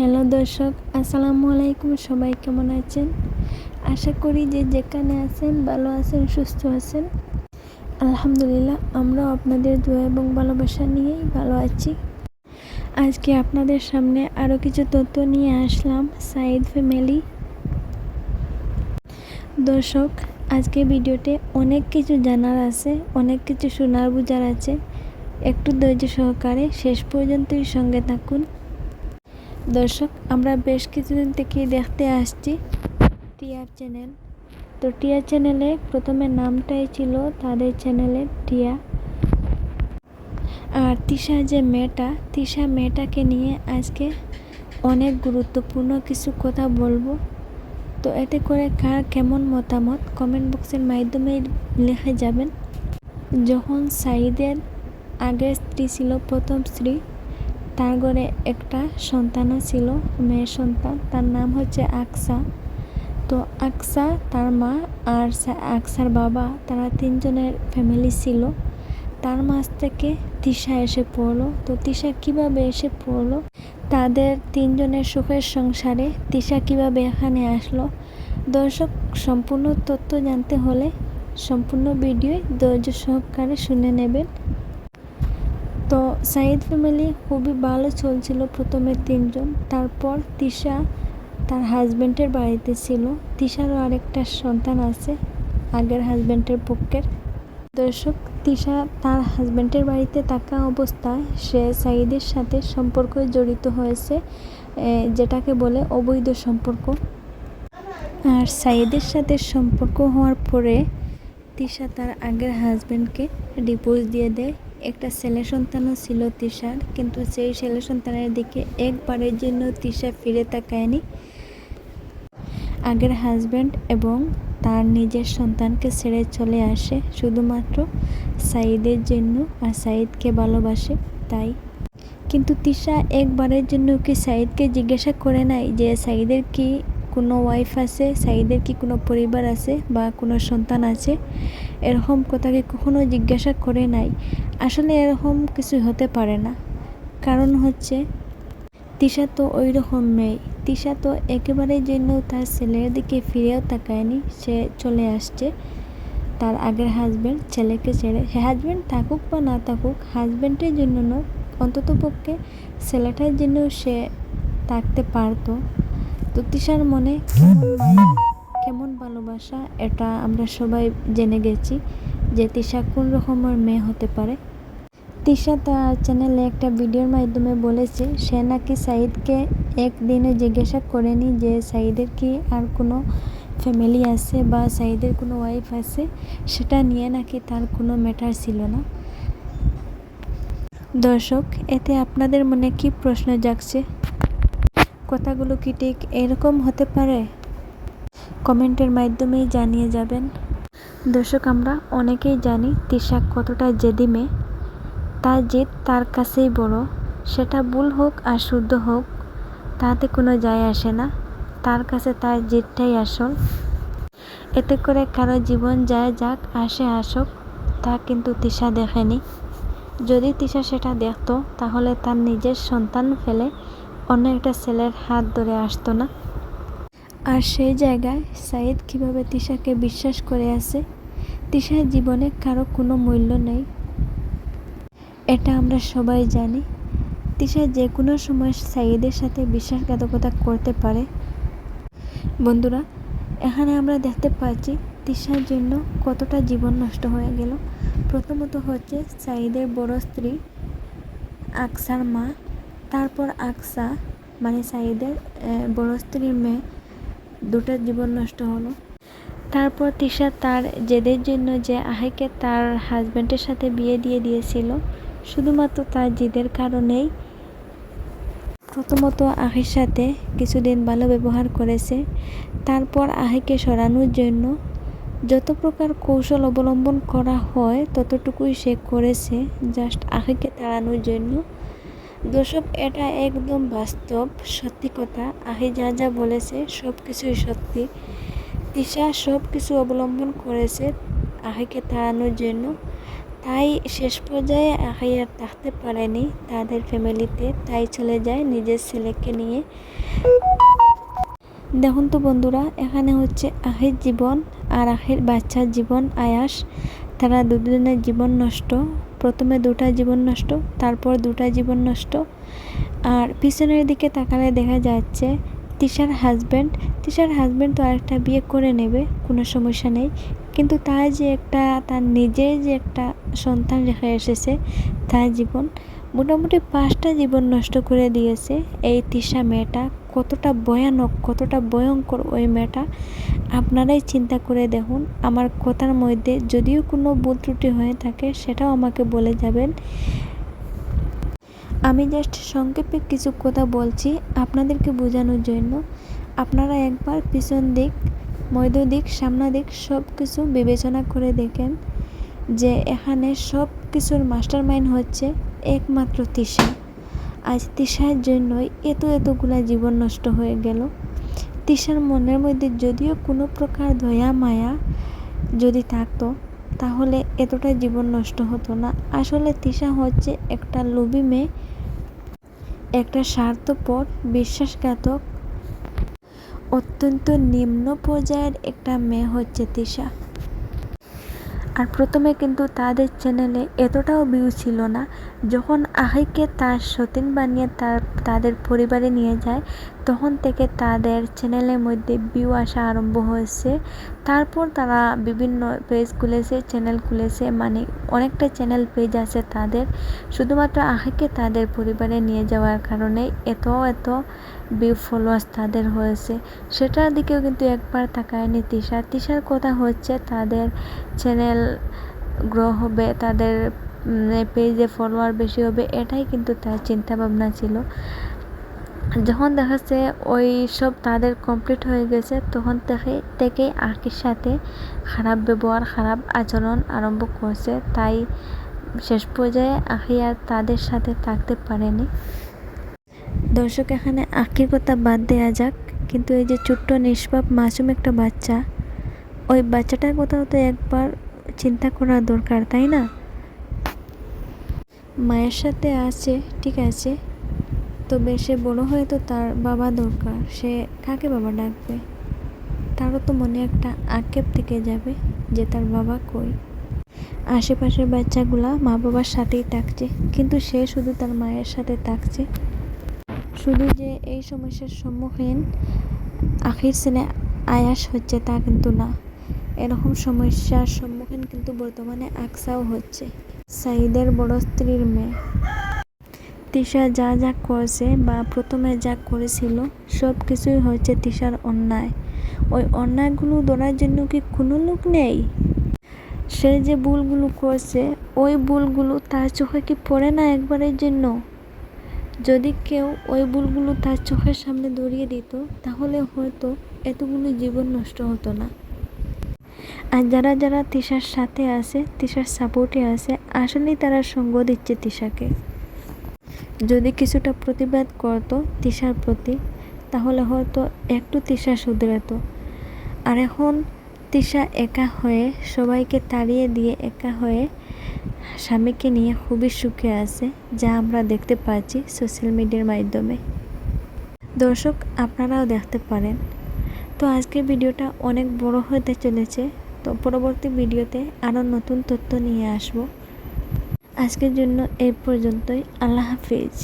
Hello দর্শক, আসসালামু আলাইকুম। সবাই কেমন আছেন? আশা করি যে যেখানে আছেন ভালো আছেন, সুস্থ আছেন। আলহামদুলিল্লাহ, আমরাও আপনাদের দোয়া এবং ভালোবাসা নিয়েই ভালো আছি। আজকে আপনাদের সামনে আরও কিছু তথ্য নিয়ে আসলাম সাঈদ ফ্যামিলি। দর্শক, আজকে ভিডিওতে অনেক কিছু জানার আছে, অনেক কিছু শোনার বোঝার আছে। একটু ধৈর্য সহকারে শেষ পর্যন্তই সঙ্গে থাকুন। দর্শক, আমরা বেশ কিছুদিন থেকে দেখতে আসছি টিয়ার চ্যানেল। তো টিয়া চ্যানেলে প্রথমে নামটাই ছিল তাদের চ্যানেলে টিয়া। আর তিশা যে তিশা মেয়েটাকে নিয়ে আজকে অনেক গুরুত্বপূর্ণ কিছু কথা বলবো। তো এতে করে কার কেমন মতামত কমেন্ট বক্সের মাধ্যমে লিখে যাবেন। যখন সাঈদের আগের স্ত্রী ছিল, প্রথম স্ত্রী, তার ঘরে একটা সন্তানও ছিল, মেয়ের সন্তান। তার নাম হচ্ছে আকসা। তো আকসা, তার মা আর আকসার বাবা, তারা তিনজনের ফ্যামিলি ছিল। তার মাঝ থেকে তিশা এসে পড়লো। তো তিশা কিভাবে এসে পড়লো, তাদের তিনজনের সুখের সংসারে তিশা কিভাবে এখানে আসলো, দর্শক সম্পূর্ণ তথ্য জানতে হলে সম্পূর্ণ ভিডিও ধৈর্য সহকারে শুনে নেবেন। তো সাঈদ ফ্যামিলি খুবই ভালো চলছিল প্রথমে তিনজন। তারপর তিশা তার হাজব্যান্ডের বাড়িতে ছিল। তিশারও আরেকটা সন্তান আছে আগের হাজব্যান্ডের পক্ষের। দর্শক, তিশা তার হাজব্যান্ডের বাড়িতে থাকা অবস্থায় সে সাঈদের সাথে সম্পর্কে জড়িত হয়েছে, যেটাকে বলে অবৈধ সম্পর্ক। আর সাঈদের সাথে সম্পর্ক হওয়ার পরে তিশা তার আগের হাজব্যান্ডকে ডিভোর্স দিয়ে দেয়। একটা ছেলে সন্তানও ছিল তিশার, কিন্তু সেই ছেলে সন্তানের দিকে একবারের জন্য তিশা ফিরে তাকায়নি। আগের হাজব্যান্ড এবং তার নিজের সন্তানকে ছেড়ে চলে আসে শুধুমাত্র সাঈদের জন্য, আর সাঈদকে ভালোবাসে তাই। কিন্তু তিশা একবারের জন্য কি সাঈদকে জিজ্ঞাসা করে নাই যে সাঈদের কি কোনো ওয়াইফ আছে, সাঈদের কি কোনো পরিবার আছে বা কোনো সন্তান আছে? এরকম কথা কি কখনো জিজ্ঞাসা করে নাই? আসলে এরকম কিছু হতে পারে না। কারণ হচ্ছে তিশা তো ওই রকম মেয়ে। তিশা তো একেবারের জন্য তার ছেলের দিকে ফিরেও তাকায়নি। সে চলে আসছে তার আগের হাজব্যান্ড ছেলেকে ছেড়ে। হাজব্যান্ড থাকুক বা না থাকুক, হাজব্যান্ডের জন্য নয়, অন্তত পক্ষে ছেলেটার জন্য সে থাকতে পারতো। তো তিশার মনে কেমন মায়া, কেমন ভালোবাসা, এটা আমরা সবাই জেনে গেছি যে তিশা কোন রকমের মেয়ে হতে পারে। তিশা তার চ্যানেলে একটা ভিডিওর মাধ্যমে বলেছে সে নাকি সাঈদকে একদিনে জিজ্ঞাসা করেনি যে সাঈদের কি আর কোনো ফ্যামিলি আছে বা সাঈদের কোনো ওয়াইফ আছে। সেটা নিয়ে নাকি তার কোনো ম্যাটার ছিল না। দর্শক, এতে আপনাদের মনে কি প্রশ্ন জাগছে? কথাগুলো কি ঠিক এরকম হতে পারে? কমেন্টের মাধ্যমেই জানিয়ে যাবেন। দর্শক, আমরা অনেকেই জানি তিশা কতটা জেদি মেয়ে। তার জেদ তার কাছেই বড়। সেটা ভুল হোক আর শুদ্ধ হোক, তাতে কোনো যায় আসে না। তার কাছে তার জেদটাই আসল। এতে করে কারো জীবন যায় যাক, আসে আসুক, তা কিন্তু তিশা দেখেনি। যদি তিশা সেটা দেখতো তাহলে তার নিজের সন্তান ফেলে অন্য একটা ছেলের হাত ধরে আসতো না। আর সেই জায়গায় সাঈদ কীভাবে তিশাকে বিশ্বাস করে আছে। তিশার জীবনে কারো কোনো মূল্য নেই, এটা আমরা সবাই জানি। তিশা যে কোনো সময় সাঈদের সাথে বিশ্বাসঘাতকতা করতে পারে। বন্ধুরা, এখানে আমরা দেখতে পাচ্ছি তিশার জন্য কতটা জীবন নষ্ট হয়ে গেল। প্রথমত হচ্ছে সাঈদের বড় স্ত্রী আকসার মা, তারপর আকসা মানে সাঈদের বড় স্ত্রীর মেয়ে, দুটো জীবন নষ্ট হলো। তারপর তিশা তার জেদের জন্য যে আহিকে তার হাজব্যান্ডের সাথে বিয়ে দিয়ে দিয়েছিল, শুধুমাত্র তার জেদের কারণেই প্রথমত আহির সাথে কিছুদিন ভালো ব্যবহার করেছে। তারপর আহিকে সরানোর জন্য যত প্রকার কৌশল অবলম্বন করা হয় ততটুকুই সে করেছে, জাস্ট আহিকে তাড়ানোর জন্য। দর্শক, এটা একদম বাস্তব সত্যি কথা। আহি যা যা বলেছে সব কিছুই সত্যি। তিশা সব কিছু অবলম্বন করেছে আহিকে তাড়ানোর জন্য। তাই শেষ পর্যায়ে আখাই আর থাকতে পারেনি তাদের ফ্যামিলিতে, তাই চলে যায় নিজের ছেলেকে নিয়ে। দেখুন তো বন্ধুরা, এখানে হচ্ছে আখির জীবন আর আখির বাচ্চার জীবন আয়াস, তারা দুজনের জীবন নষ্ট। প্রথমে 2টা জীবন নষ্ট, তারপর 2টা জীবন নষ্ট। আর পিছনের দিকে তাকালে দেখা যাচ্ছে তিশার হাজব্যান্ড তো আরেকটা বিয়ে করে নেবে, কোনো সমস্যা নেই, কিন্তু তার নিজের যে একটা সন্তান রেখে এসেছে, তার জীবন মোটামুটি 5টা জীবন নষ্ট করে দিয়েছে এই তিশা মেয়েটা। কতটা ভয়ানক, কতটা ভয়ঙ্কর ওই মেয়েটা, আপনারাই চিন্তা করে দেখুন। আমার কথার মধ্যে যদিও কোনো ভুল ত্রুটি হয়ে থাকে সেটাও আমাকে বলে যাবেন। আমি জাস্ট সংক্ষেপে কিছু কথা বলছি আপনাদেরকে বোঝানোর জন্য। আপনারা একবার পিছন দিক, মধ্য দিক, সামনা দিক সব কিছু বিবেচনা করে দেখেন যে এখানে সব কিছুর মাস্টার মাইন্ড হচ্ছে একমাত্র তিশা। আজ তিশার জন্যই এতগুলা জীবন নষ্ট হয়ে গেল। তিশার মনের মধ্যে যদিও কোনো প্রকার দয়া মায়া যদি থাকতো তাহলে এতটা জীবন নষ্ট হতো না। আসলে তিশা হচ্ছে একটা লোভী মেয়ে, একটা স্বার্থপর, বিশ্বাসঘাতক, অত্যন্ত নিম্ন পর্যায়ের একটা মেয়ে হচ্ছে তিশা। আর প্রথমে কিন্তু তাদের চ্যানেলে এতটাও ভিউ ছিল না। যখন আহিকে তার সতীন বানিয়ে তাদের পরিবারে নিয়ে যায়, তখন থেকে তাদের চ্যানেলের মধ্যে ভিউ আসা আরম্ভ হয়েছে। তারপর তারা বিভিন্ন পেজ খুলেছে, চ্যানেল খুলেছে, মানে অনেকটা চ্যানেল পেজ আছে তাদের, শুধুমাত্র আহিকে তাদের পরিবারে নিয়ে যাওয়ার কারণে এত ভিউ ফলোয়ার্স তাদের হয়েছে। সেটার দিকেও কিন্তু একবার তাকায়নি তিশার কথা হচ্ছে তাদের চ্যানেল গ্রো হবে, তাদের পেজে ফলোয়ার বেশি হবে, এটাই কিন্তু তার চিন্তা ভাবনা ছিল। যখন দেখাচ্ছে ওই সব তাদের কমপ্লিট হয়ে গেছে, তখন থেকেই আখির সাথে খারাপ ব্যবহার, খারাপ আচরণ আরম্ভ করছে। তাই শেষ পর্যায়ে আখি আর তাদের সাথে থাকতে পারেনি। দর্শক, এখানে আখির কথা বাদ দেওয়া যাক, কিন্তু এই যে ছোট্ট নিষ্পাপ মাসুম একটা বাচ্চা, ওই বাচ্চাটার কথাও তো একবার চিন্তা করা দরকার, তাই না? মায়ের সাথে আছে ঠিক আছে, তবে সে বড় হয়ে তো তার বাবা দরকার। সে কাকে বাবা ডাকবে? তারও তো মনে একটা আক্ষেপ থেকে যাবে যে তার বাবা কই। আশেপাশের বাচ্চাগুলা মা বাবার সাথেই থাকছে, কিন্তু সে শুধু তার মায়ের সাথে থাকছে। শুধু যে এই সমস্যার সম্মুখীন আখির ছেলে আয়াস হচ্ছে তা কিন্তু না, এরকম সমস্যার সম্মুখীন কিন্তু বর্তমানে আকসাও হচ্ছে, সাইদের বড় স্ত্রীর মেয়ে। তিশা যা করেছে বা প্রথমে যা করেছিল সব কিছুই হচ্ছে তিশার অন্যায়। ওই অন্যায়গুলো ধরার জন্য কি কোনো লোক নেই? সে যে ভুলগুলো করছে, ওই ভুলগুলো তার চোখে কি পড়ে না একবারের জন্য? যদি কেউ ওই ভুলগুলো তার চোখের সামনে ধরিয়ে দিত, তাহলে হয়তো এতগুলো জীবন নষ্ট হতো না। আর যারা তিশার সাথে আছে, তিশার সাপোর্টে আছে, আসলেই তারা সঙ্গ দিচ্ছে তিশাকে। যদি কিছুটা প্রতিবাদ করতো তিশার প্রতি, তাহলে হয়তো একটু তিশা শুধরাতো। আর এখন তিশা একা হয়ে, সবাইকে তাড়িয়ে দিয়ে একা হয়ে স্বামীকে নিয়ে খুবই সুখে আছে, যা আমরা দেখতে পাচ্ছি সোশ্যাল মিডিয়ার মাধ্যমে। দর্শক, আপনারাও দেখতে পারেন। তো আজকের ভিডিওটা অনেক বড় হতে চলেছে, তো পরবর্তী ভিডিওতে আরও নতুন তথ্য নিয়ে আসব। আজকের জন্য এই পর্যন্তই। আল্লাহ হাফিজ।